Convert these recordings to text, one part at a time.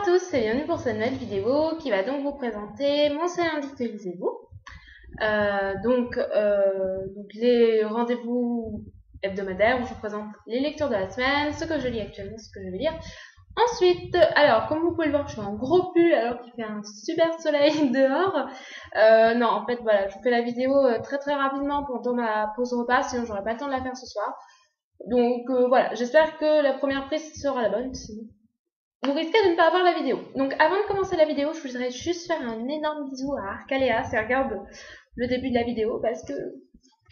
tous et bienvenue pour cette nouvelle vidéo qui va donc vous présenter mon Céline que lisez-vous. Donc les rendez-vous hebdomadaires où je vous présente les lectures de la semaine, ce que je lis actuellement, ce que je vais lire. Ensuite, alors comme vous pouvez le voir, je suis en gros pull alors qu'il fait un super soleil dehors. Non, en fait voilà, je vous fais la vidéo très rapidement pendant ma pause repas, sinon j'aurai pas le temps de la faire ce soir. Donc voilà, j'espère que la première prise sera la bonne, sinon vous risquez de ne pas avoir la vidéo. Donc avant de commencer la vidéo, je voudrais juste faire un énorme bisou à Arcaléa si elle regarde le début de la vidéo, parce que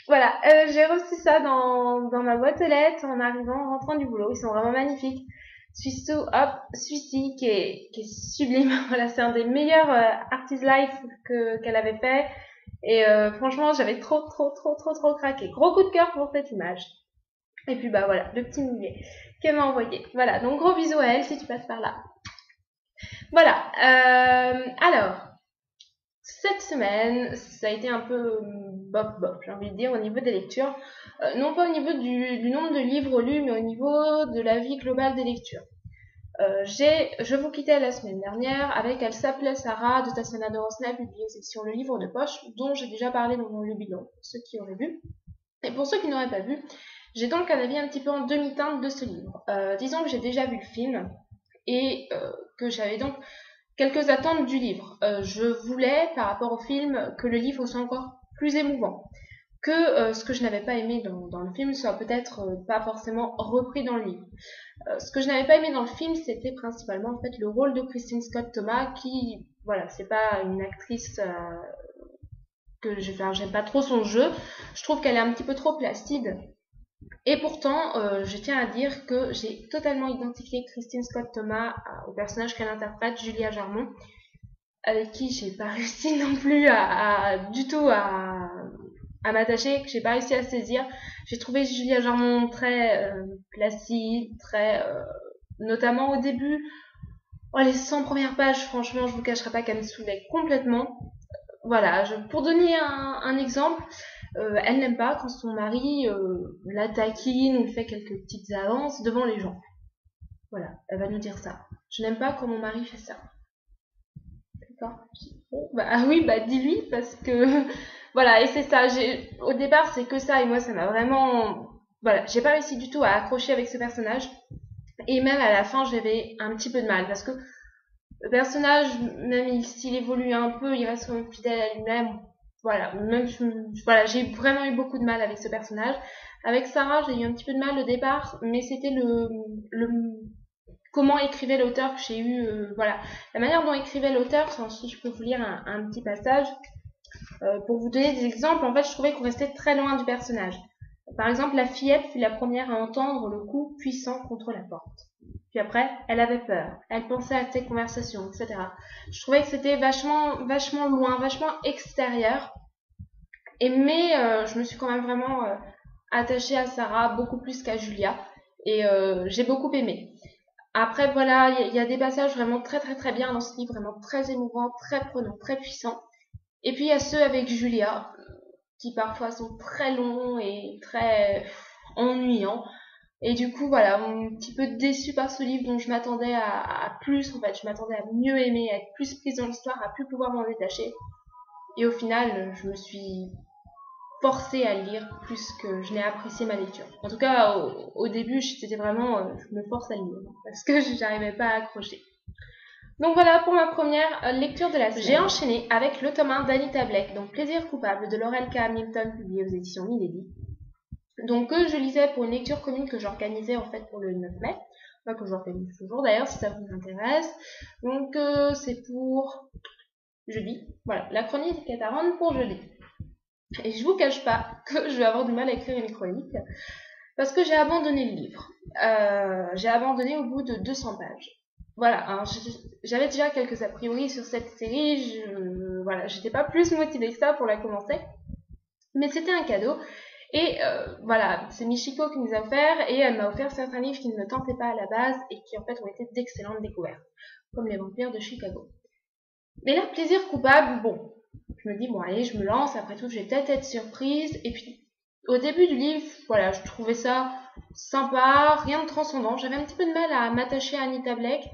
voilà, j'ai reçu ça dans ma boîte aux lettres en arrivant, en rentrant du boulot. Ils sont vraiment magnifiques. Celui-ci qui est sublime. Voilà, c'est un des meilleurs Artist Life qu'elle avait fait. Et franchement, j'avais trop craqué. Gros coup de cœur pour cette image. Et puis bah voilà, le petit mulet qu'elle m'a envoyé. Voilà, donc gros bisous à elle si tu passes par là. Voilà, alors, cette semaine, ça a été un peu bof, j'ai envie de dire, au niveau des lectures. Non pas au niveau du nombre de livres lus, mais au niveau de la vie globale des lectures. Je vous quittais la semaine dernière avec Elle s'appelait Sarah de Tatiana Dorosnay, publié aux éditions Le Livre de Poche, dont j'ai déjà parlé dans mon bilan, pour ceux qui auraient vu. Et pour ceux qui n'auraient pas vu, j'ai donc un avis un petit peu en demi-teinte de ce livre. Disons que j'ai déjà vu le film et que j'avais donc quelques attentes du livre. Je voulais, par rapport au film, que le livre soit encore plus émouvant, que ce que je n'avais pas aimé dans le film soit peut-être pas forcément repris dans le livre. Ce que je n'avais pas aimé dans le film, c'était principalement en fait le rôle de Kristin Scott Thomas, qui, voilà, c'est pas une actrice que j'aime pas trop son jeu. Je trouve qu'elle est un petit peu trop placide. Et pourtant, je tiens à dire que j'ai totalement identifié Kristin Scott Thomas au personnage qu'elle interprète, Julia Jarmon, avec qui j'ai pas réussi non plus du tout à m'attacher, que j'ai pas réussi à saisir. J'ai trouvé Julia Jarmon très placide, très notamment au début. Oh, les 100 premières pages, franchement, je vous cacherai pas qu'elle me saoulait complètement. Voilà, pour donner un exemple, elle n'aime pas quand son mari la taquine ou fait quelques petites avances devant les gens. Voilà, elle va nous dire ça. Je n'aime pas quand mon mari fait ça. D'accord. Bon, bah oui, bah dis-lui parce que voilà, et c'est ça. Au départ, c'est que ça et moi, ça m'a vraiment, voilà, j'ai pas réussi du tout à accrocher avec ce personnage. Et même à la fin, j'avais un petit peu de mal parce que le personnage, même s'il évolue un peu, il reste quand même fidèle à lui-même. Voilà, voilà, j'ai vraiment eu beaucoup de mal avec ce personnage. Avec Sarah, j'ai eu un petit peu de mal au départ, mais c'était comment écrivait l'auteur que j'ai eu, voilà. La manière dont écrivait l'auteur, si je peux vous lire un petit passage, pour vous donner des exemples, en fait, je trouvais qu'on restait très loin du personnage. Par exemple, la fillette fut la première à entendre le coup puissant contre la porte. Puis après, elle avait peur. Elle pensait à ses conversations, etc. Je trouvais que c'était vachement loin, vachement extérieur. Mais je me suis quand même vraiment attachée à Sarah, beaucoup plus qu'à Julia. Et j'ai beaucoup aimé. Après, voilà, il y a des passages vraiment très bien dans ce livre, vraiment très émouvants, très prenants, très puissants. Et puis il y a ceux avec Julia, qui parfois sont très longs et très ennuyants. Et du coup, voilà, un petit peu déçue par ce livre dont je m'attendais à plus, en fait. Je m'attendais à mieux aimer, à être plus prise dans l'histoire, à plus pouvoir m'en détacher. Et au final, je me suis forcée à lire plus que je n'ai apprécié ma lecture. En tout cas, au début, c'était vraiment, je me force à lire, parce que je n'arrivais pas à accrocher. Donc voilà pour ma première lecture de la semaine. J'ai enchaîné avec le tome 1 d'Anita Blake, donc Plaisir coupable de Laurel K. Hamilton, publié aux éditions Milady. Donc je lisais pour une lecture commune que j'organisais en fait pour le 9 mai, enfin, que j'organise toujours d'ailleurs si ça vous intéresse. Donc c'est pour jeudi, voilà, la chronique des Catarones pour jeudi. Et je vous cache pas que je vais avoir du mal à écrire une chronique parce que j'ai abandonné le livre. J'ai abandonné au bout de 200 pages. Voilà, hein, j'avais déjà quelques a priori sur cette série, voilà, j'étais pas plus motivée que ça pour la commencer, mais c'était un cadeau. Et voilà, c'est Michiko qui nous a offert, et elle m'a offert certains livres qui ne me tentaient pas à la base, et qui en fait ont été d'excellentes découvertes, comme Les Vampires de Chicago. Mais là, Plaisir coupable, bon, je me dis, bon allez, je me lance, après tout, je vais peut-être être surprise, et puis au début du livre, voilà, je trouvais ça sympa, rien de transcendant, j'avais un petit peu de mal à m'attacher à Anita Blake,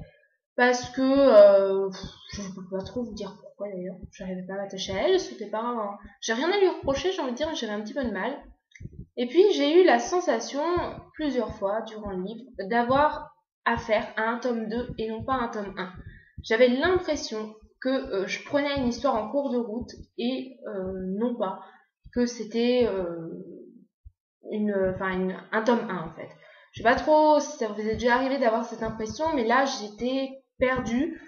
parce que je ne peux pas trop vous dire pourquoi d'ailleurs. J'arrivais pas à m'attacher à elle, c'était pas. J'ai rien à lui reprocher, j'ai envie de dire, mais j'avais un petit peu de mal. Et puis j'ai eu la sensation, plusieurs fois durant le livre, d'avoir affaire à un tome 2 et non pas un tome 1. J'avais l'impression que je prenais une histoire en cours de route et non pas que c'était un tome 1 en fait. Je sais pas trop si ça vous est déjà arrivé d'avoir cette impression, mais là j'étais perdue.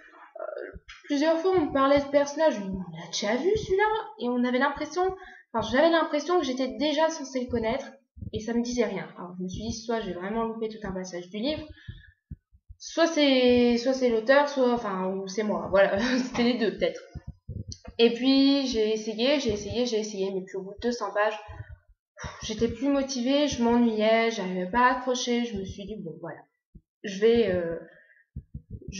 Plusieurs fois on me parlait de ce personnage, je me disais, on l'a déjà vu celui-là, et on avait l'impression, j'avais l'impression que j'étais déjà censée le connaître, et ça me disait rien. Alors je me suis dit, soit j'ai vraiment loupé tout un passage du livre, soit c'est l'auteur, ou c'est moi, voilà, c'était les deux peut-être. Et puis j'ai essayé, mais puis au bout de 200 pages, j'étais plus motivée, je m'ennuyais, j'arrivais pas à accrocher, je me suis dit, bon voilà, je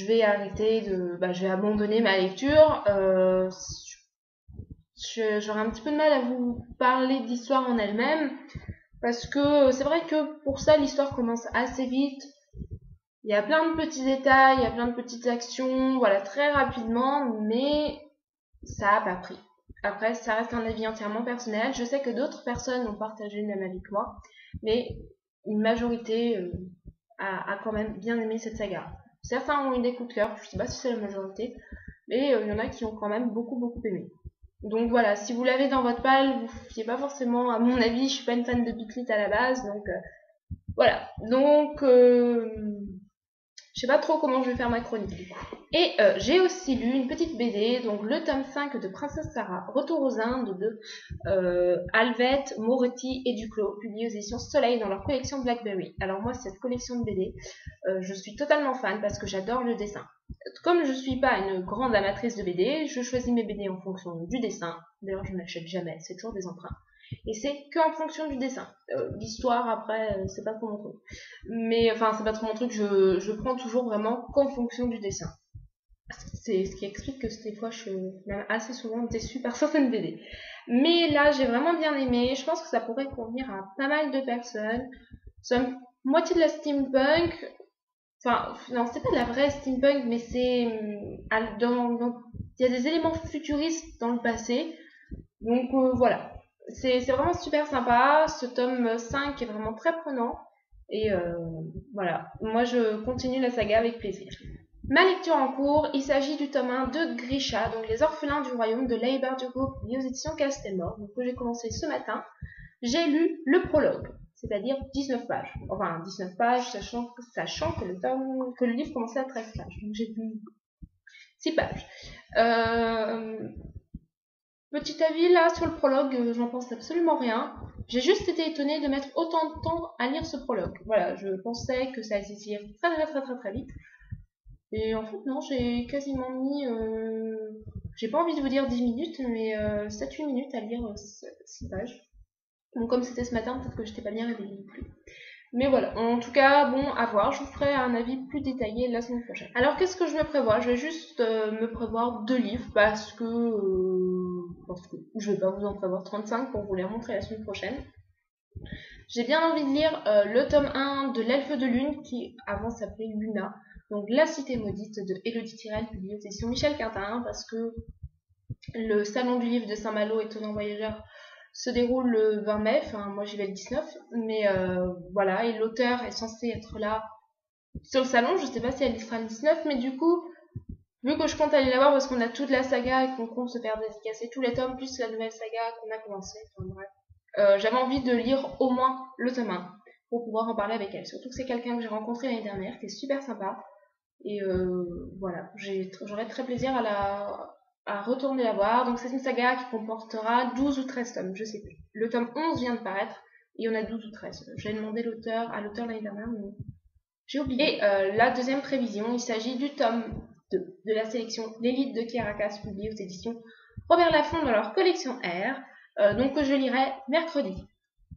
vais arrêter je vais abandonner ma lecture. J'aurais un petit peu de mal à vous parler de l'histoire en elle-même, parce que c'est vrai que pour ça, l'histoire commence assez vite. Il y a plein de petits détails, il y a plein de petites actions, voilà, très rapidement, mais ça a pas pris. Après, ça reste un avis entièrement personnel. Je sais que d'autres personnes ont partagé le même avis que moi, mais une majorité a quand même bien aimé cette saga. Certains ont eu des coups de cœur, je sais pas si c'est la majorité, mais il y en a qui ont quand même beaucoup aimé. Donc voilà, si vous l'avez dans votre palle, vous ne fiez pas forcément à mon avis, je suis pas une fan de Beat It à la base, donc voilà. Donc je sais pas trop comment je vais faire ma chronique du coup. Et j'ai aussi lu une petite BD, donc le tome 5 de Princesse Sarah, Retour aux Indes de Alvette, Moretti et Duclos, publié aux éditions Soleil dans leur collection Blackberry. Alors moi, cette collection de BD, je suis totalement fan parce que j'adore le dessin. Comme je suis pas une grande amatrice de BD, je choisis mes BD en fonction du dessin. D'ailleurs, je n'achète jamais, c'est toujours des emprunts. Et c'est qu'en fonction du dessin. L'histoire, après, c'est pas trop mon truc. Mais, c'est pas trop mon truc, je prends toujours vraiment qu'en fonction du dessin. C'est ce qui explique que des fois, je suis même assez souvent déçue par certaines BD. Mais là, j'ai vraiment bien aimé. Je pense que ça pourrait convenir à pas mal de personnes. C'est moitié de la steampunk. Non, c'est pas de la vraie steampunk, mais c'est il y a des éléments futuristes dans le passé. Donc voilà. C'est vraiment super sympa. Ce tome 5 est vraiment très prenant. Et voilà. Moi, je continue la saga avec plaisir. Ma lecture en cours, il s'agit du tome 1 de Grisha, donc Les Orphelins du Royaume de Leigh Bardugo, publié aux éditions Castelmore, donc que j'ai commencé ce matin. J'ai lu le prologue, c'est-à-dire 19 pages. Enfin, 19 pages, sachant que le livre commençait à 13 pages. Donc j'ai lu 6 pages. Petit avis là sur le prologue, j'en pense absolument rien. J'ai juste été étonnée de mettre autant de temps à lire ce prologue. Voilà, je pensais que ça allait s'écrire très vite. Et en fait, non, j'ai quasiment mis, j'ai pas envie de vous dire 10 minutes, mais 7-8 minutes à lire 6 pages. Donc comme c'était ce matin, peut-être que j'étais pas bien réveillée non plus. Mais voilà, en tout cas, bon, à voir, je vous ferai un avis plus détaillé la semaine prochaine. Alors qu'est-ce que je me prévois? Je vais juste me prévoir 2 livres parce que je vais pas vous en prévoir 35 pour vous les remontrer la semaine prochaine. J'ai bien envie de lire le tome 1 de l'Elfe de Lune, qui avant s'appelait Luna, donc La Cité Maudite de Élodie Tirel, publié aux éditions Michel Quintin, parce que le salon du livre de Saint-Malo, étonnant voyageur, se déroule le 20 mai, moi j'y vais le 19, mais voilà, et l'auteur est censé être là sur le salon, je sais pas si elle y sera le 19, mais du coup, vu que je compte aller la voir parce qu'on a toute la saga et qu'on compte se faire dédicacer tous les tomes, plus la nouvelle saga qu'on a commencé, bref, j'avais envie de lire au moins le tome 1 pour pouvoir en parler avec elle, surtout que c'est quelqu'un que j'ai rencontré l'année dernière, qui est super sympa, et voilà, j'aurais très plaisir à retourner la voir. Donc c'est une saga qui comportera 12 ou 13 tomes, je sais plus. Le tome 11 vient de paraître, et il y en a 12 ou 13. J'ai demandé à l'auteur l'année dernière, mais j'ai oublié. Et la deuxième prévision, il s'agit du tome 2 de la sélection L'élite de Caracas, publiée aux éditions Robert Laffont dans leur collection R, donc que je lirai mercredi.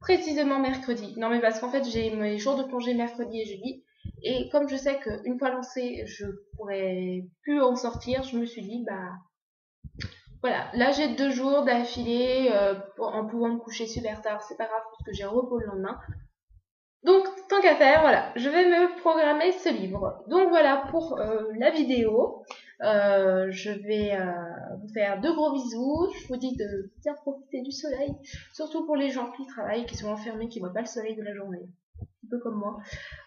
Précisément mercredi. Non mais parce qu'en fait j'ai mes jours de congé mercredi et jeudi, et comme je sais qu'une fois lancé je pourrais plus en sortir, je me suis dit voilà, là j'ai 2 jours d'affilée en pouvant me coucher super tard, c'est pas grave parce que j'ai repos le lendemain. Donc tant qu'à faire, voilà, je vais me programmer ce livre. Donc voilà pour la vidéo. Je vais vous faire de gros bisous. Je vous dis de bien profiter du soleil, surtout pour les gens qui travaillent, qui sont enfermés, qui ne voient pas le soleil de la journée. Un peu comme moi.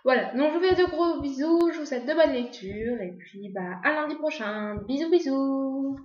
Voilà, donc je vous fais de gros bisous, je vous souhaite de bonnes lectures, et puis bah à lundi prochain. Bisous bisous.